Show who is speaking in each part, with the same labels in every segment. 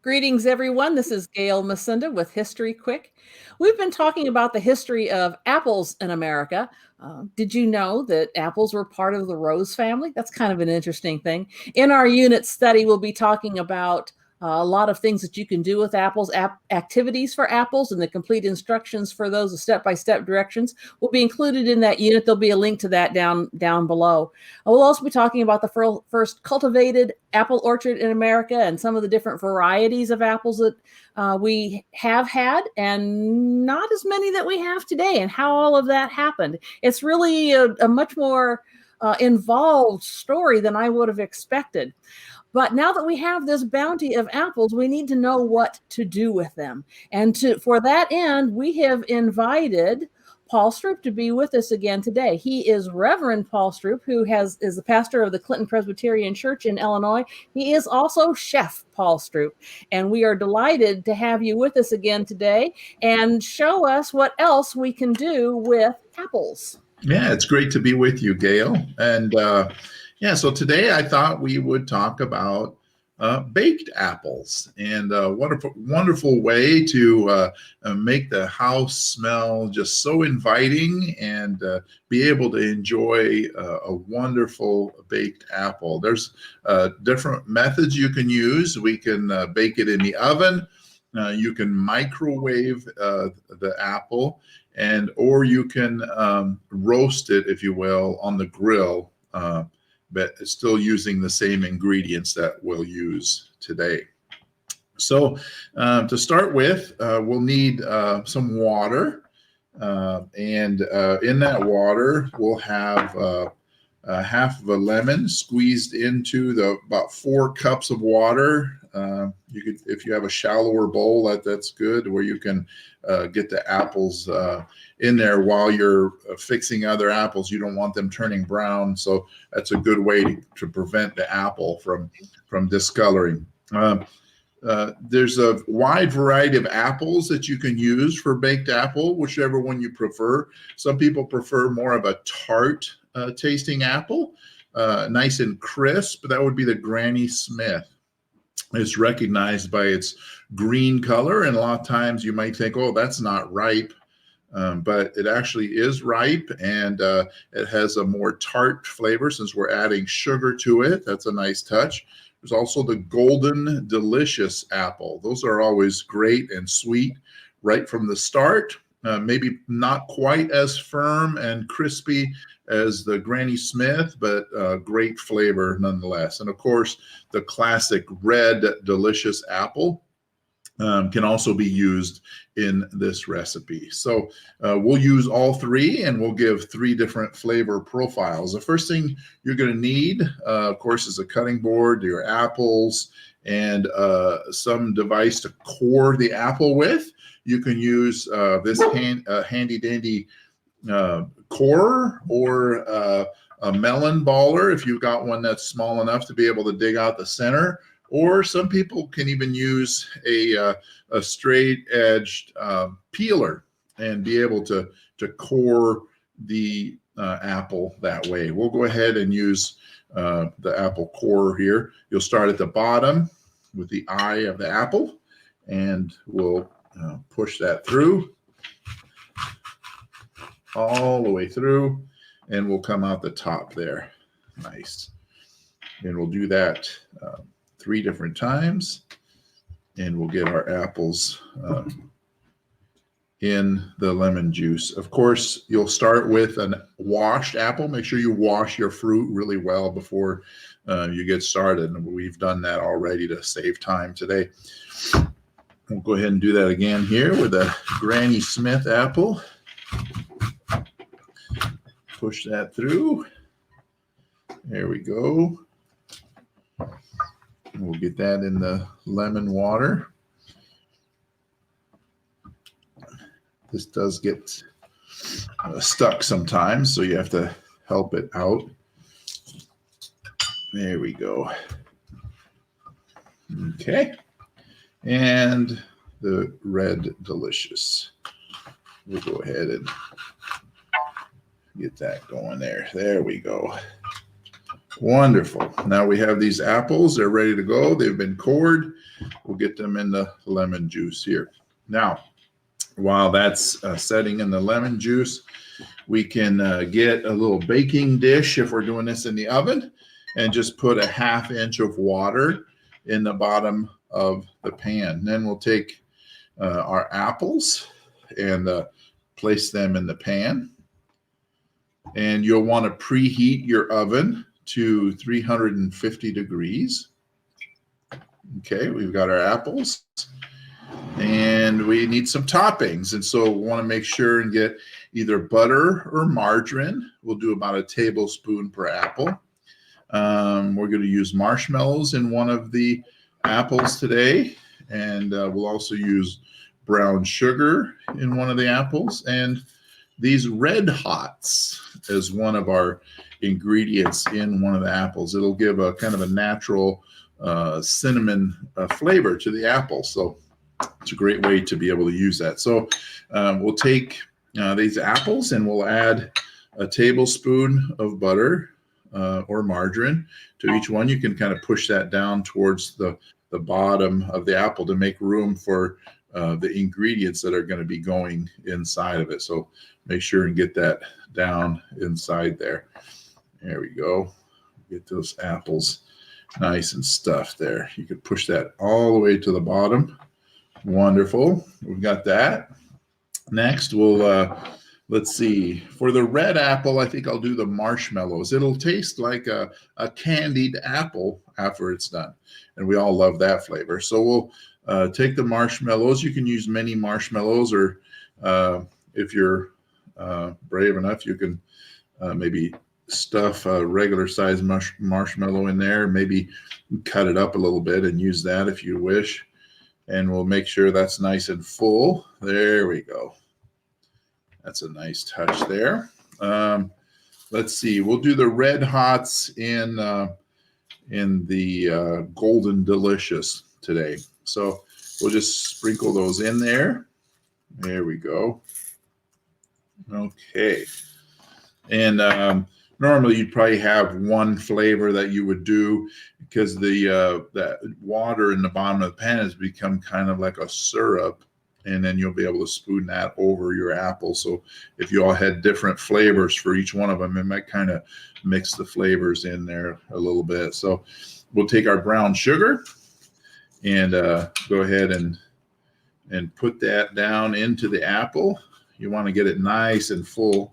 Speaker 1: Greetings, everyone. This is Gail Macinda with History Quick. We've been talking about the history of apples in America. Did you know that apples were part of the rose family? That's kind of an interesting thing. In our unit study, we'll be talking about a lot of things that you can do with apples, activities for apples, and the complete instructions for those, the step-by-step directions will be included in that unit. There'll be a link to that down below. We'll also be talking about the first cultivated apple orchard in America and some of the different varieties of apples that we have had and not as many that we have today, and how all of that happened. It's really a much more involved story than I would have expected. But now that we have this bounty of apples, we need to know what to do with them. And for that end, we have invited Paul Stroup to be with us again today. He is Reverend Paul Stroup, who is the pastor of the Clinton Presbyterian Church in Illinois. He is also Chef Paul Stroup. And we are delighted to have you with us again today and show us what else we can do with apples.
Speaker 2: Yeah, it's great to be with you, Gail. And so today I thought we would talk about baked apples, and what a wonderful way to make the house smell just so inviting and be able to enjoy a wonderful baked apple. There's different methods you can use. We can bake it in the oven. You can microwave the apple, or you can roast it, if you will, on the grill, but still using the same ingredients that we'll use today. So to start with, we'll need some water, and in that water we'll have half of a lemon squeezed into about 4 cups of water. You could, if you have a shallower bowl, that's good, where you can get the apples in there while you're fixing other apples. You don't want them turning brown, so that's a good way to prevent the apple from discoloring. There's a wide variety of apples that you can use for baked apple, whichever one you prefer. Some people prefer more of a tart tasting apple, nice and crisp. That would be the Granny Smith. It's recognized by its green color, and a lot of times you might think, oh, that's not ripe, but it actually is ripe, and it has a more tart flavor since we're adding sugar to it. That's a nice touch. There's also the Golden Delicious apple. Those are always great and sweet right from the start. Maybe not quite as firm and crispy as the Granny Smith, but great flavor nonetheless. And of course, the classic Red Delicious apple can also be used in this recipe. So we'll use all 3, and we'll give 3 different flavor profiles. The first thing you're going to need, of course, is a cutting board, your apples, and some device to core the apple with. You can use this handy dandy corer, or a melon baller if you've got one that's small enough to be able to dig out the center. Or some people can even use a straight-edged peeler and be able to core the apple that way. We'll go ahead and use the apple corer here. You'll start at the bottom with the eye of the apple, and we'll push that through all the way through, and we'll come out the top there. Nice. And we'll do that 3 different times, and we'll get our apples in the lemon juice. Of course, you'll start with a washed apple. Make sure you wash your fruit really well before you get started, and we've done that already to save time today. We'll go ahead and do that again here with a Granny Smith apple. Push that through. There we go. We'll get that in the lemon water. This does get stuck sometimes, so you have to help it out. There we go. Okay. And the Red Delicious. We'll go ahead and get that going there. There we go. Wonderful. Now we have these apples. They're ready to go. They've been cored. We'll get them in the lemon juice here. Now, while that's setting in the lemon juice, we can get a little baking dish if we're doing this in the oven and just put a 1/2 inch of water in the bottom of the pan. Then we'll take our apples and place them in the pan. And you'll want to preheat your oven to 350 degrees. Okay, we've got our apples. And we need some toppings. And so we want to make sure and get either butter or margarine. We'll do about a tablespoon per apple. We're going to use marshmallows in one of the apples today. And we'll also use brown sugar in one of the apples. And these red hots as one of our ingredients in one of the apples. It'll give a kind of a natural cinnamon flavor to the apple. So it's a great way to be able to use that. So we'll take these apples and we'll add a tablespoon of butter or margarine to each one. You can kind of push that down towards the bottom of the apple to make room for the ingredients that are going to be going inside of it. So make sure and get that down inside there. There we go. Get those apples nice and stuffed there. You can push that all the way to the bottom. Wonderful. We've got that. Next, we'll, let's see. For the red apple, I think I'll do the marshmallows. It'll taste like a candied apple after it's done. And we all love that flavor. So we'll take the marshmallows. You can use mini marshmallows, or if you're brave enough, you can maybe stuff a regular size marshmallow in there. Maybe cut it up a little bit and use that if you wish. And we'll make sure that's nice and full. There we go. That's a nice touch there. Let's see. We'll do the red hots in the Golden Delicious today. So we'll just sprinkle those in there. There we go. Okay. And normally you'd probably have one flavor that you would do, because that water in the bottom of the pan has become kind of like a syrup, and then you'll be able to spoon that over your apple. So if you all had different flavors for each one of them, it might kind of mix the flavors in there a little bit. So we'll take our brown sugar and go ahead and put that down into the apple. You want to get it nice and full.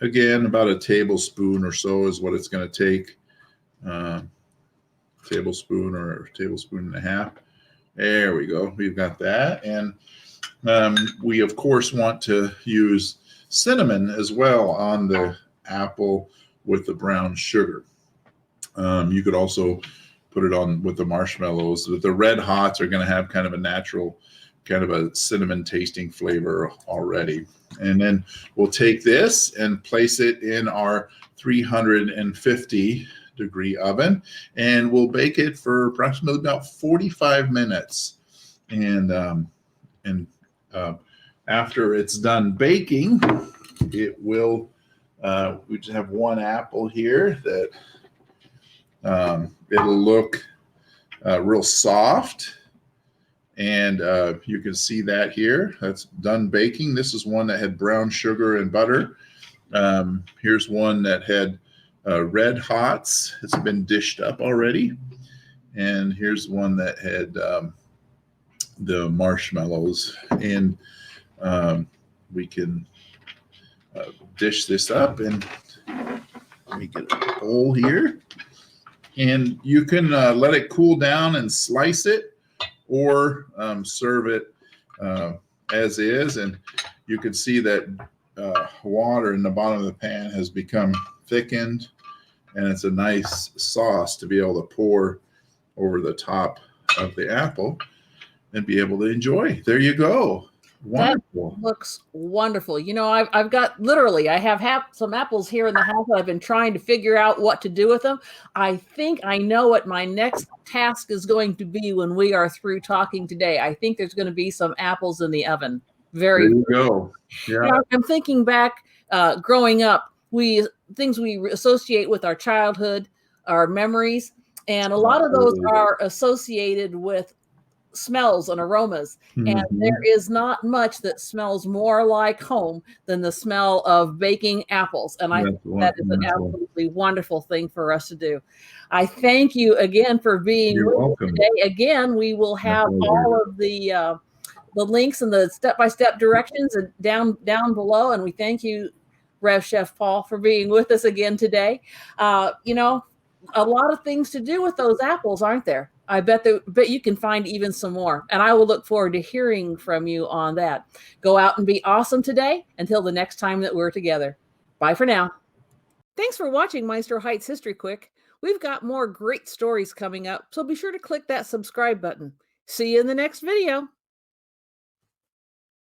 Speaker 2: Again, about a tablespoon or so is what it's going to take. Tablespoon or a tablespoon and a half. There we go. We've got that. And we, of course, want to use cinnamon as well on the apple with the brown sugar. You could also put it on with the marshmallows. The red hots are going to have kind of a natural, kind of a cinnamon tasting flavor already. And then we'll take this and place it in our 350 degree oven, and we'll bake it for approximately about 45 minutes. And after it's done baking, it will, we just have one apple here that it'll look real soft. And you can see that here. That's done baking. This is one that had brown sugar and butter. Here's one that had red hots. It's been dished up already. And here's one that had the marshmallows. And we can dish this up and make it a bowl here. And you can let it cool down and slice it, or serve it as is. And you can see that water in the bottom of the pan has become thickened, and it's a nice sauce to be able to pour over the top of the apple and be able to enjoy. There you go. Wonderful.
Speaker 1: That looks wonderful. You know, I've got literally, I have some apples here in the house that I've been trying to figure out what to do with them. I think I know what my next task is going to be when we are through talking today. I think there's going to be some apples in the oven.
Speaker 2: There you go. Yeah.
Speaker 1: You know, I'm thinking back, growing up, we things we associate with our childhood, our memories, and a lot of those
Speaker 2: Absolutely.
Speaker 1: are associated with smells and aromas. And there
Speaker 2: Mhm.
Speaker 1: is not much that smells more like home than the smell of baking apples. And I think
Speaker 2: That's
Speaker 1: that is an
Speaker 2: wonderful.
Speaker 1: absolutely wonderful thing for us to do. I thank you again for being
Speaker 2: You're
Speaker 1: with us
Speaker 2: welcome.
Speaker 1: today. Again, we will
Speaker 2: My
Speaker 1: have
Speaker 2: pleasure.
Speaker 1: all of the links and the step-by-step directions and down below. And we thank you, Rev.Chef Paul, for being with us again today. You know, a lot of things to do with those apples, aren't there? I bet you can find even some more. And I will look forward to hearing from you on that. Go out and be awesome today until the next time that we're together. Bye for now. Thanks for watching Maestro Heights History Quick. We've got more great stories coming up, so be sure to click that subscribe button. See you in the next video.